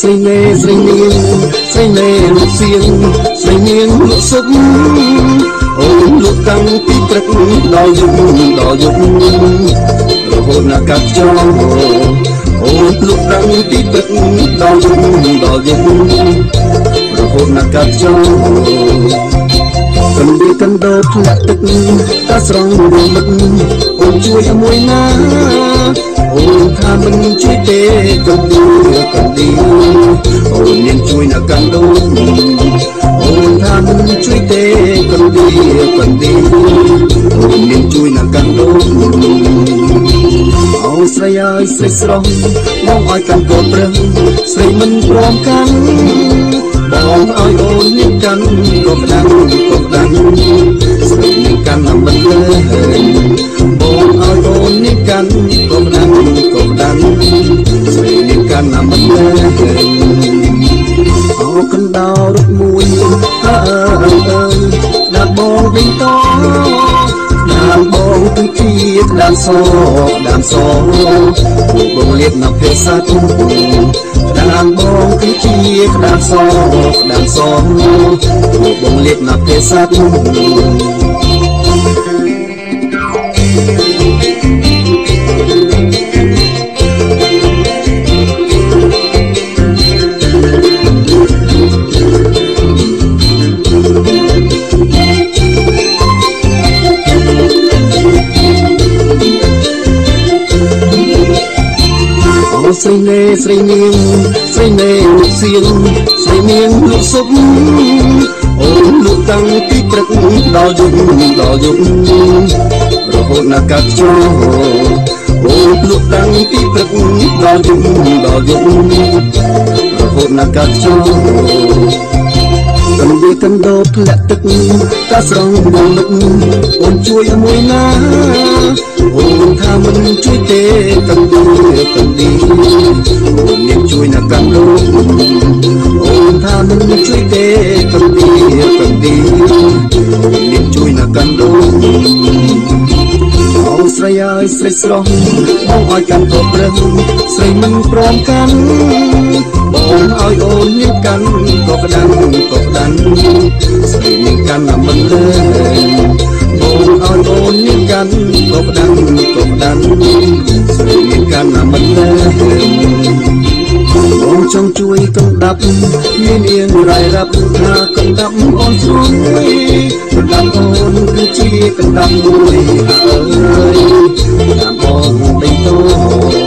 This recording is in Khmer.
ស្រីមេស្រីនាងស្រីមេលក់សៀងស្រីនាងលក់សុបអូនលក់តាំងពីព្រឹកដល់យប់រហូតណាកាត់ចោលអូនលក់តាំងពីព្រឹកដល់យប់រហូតណាកាត់ចោលកំដៀកណ្ដោធ្លាក់ទឹកតាស្រង់រមិតអូនជួយឲ្យមួយណាអូនថាមិនជួយទេកំដៀអូនមានជួយណាកណ្ដោអូនថាមិនជួយទេកំដៀអូនមានជួយណាកណ្ដោអូស្រីអើយស្រីស្រស់បងឲ្យកាន់កូនព្រឹងស្រីមិនព្រមកាន់បងឲ្យអូននេះកាន់ក៏ក្តាំងស្រីនេះកាន់តែមិនលើបងឲ្យអូននេះកាន់ក៏ក្តាំងស្រីនេះកាន់តែមិនលើអូកណ្ដោរត់មួយដាក់បងវិញតតាមបងគឺជាដើមសបងលៀបនៅភេសាទតាមបងគឺជាដើមសបងលៀបនៅភេសាទស្រីមេស្រីនាងស្រីមេលក់សៀងស្រីនាងលក់សុបអូនលក់តាំងពីព្រឹកដល់យប់រហូតណាកាត់ចោលអូនលក់តាំងពីព្រឹកដល់យប់រហូតណាកាត់ចោលកំដៀកណ្ដោធ្លាក់ទឹកតាស្រង់រលឹកអូនជួយឲ្យមួយណាអូនថាមិនជួយទេកំដៀអូនមានជួយណាកាន់ដូនអូនថាមិនជួយទេកំដៀអូនមានជួយណាកាន់ដូនអូស្រីអើយស្រីស្រស់បងឲ្យកាន់កូនព្រឹងស្រីមិនព្រមកាន់បងឲ្យអូននេះកាន់ក៏ក្តាំងស្រីនេះកាន់តែមិនលើបងឲ្យអូននេះកាន់ក៏ក្តាំងស្រីនេះកាន់តែមិនលើបងចង់ជួយកណ្ដាប់មានអៀងរ៉ៃរាប់ថាកណ្ដាប់អូនស្រួយកណ្ដាប់អូនគឺជាកណ្ដាប់មួយអើយតាមបងដេញតោ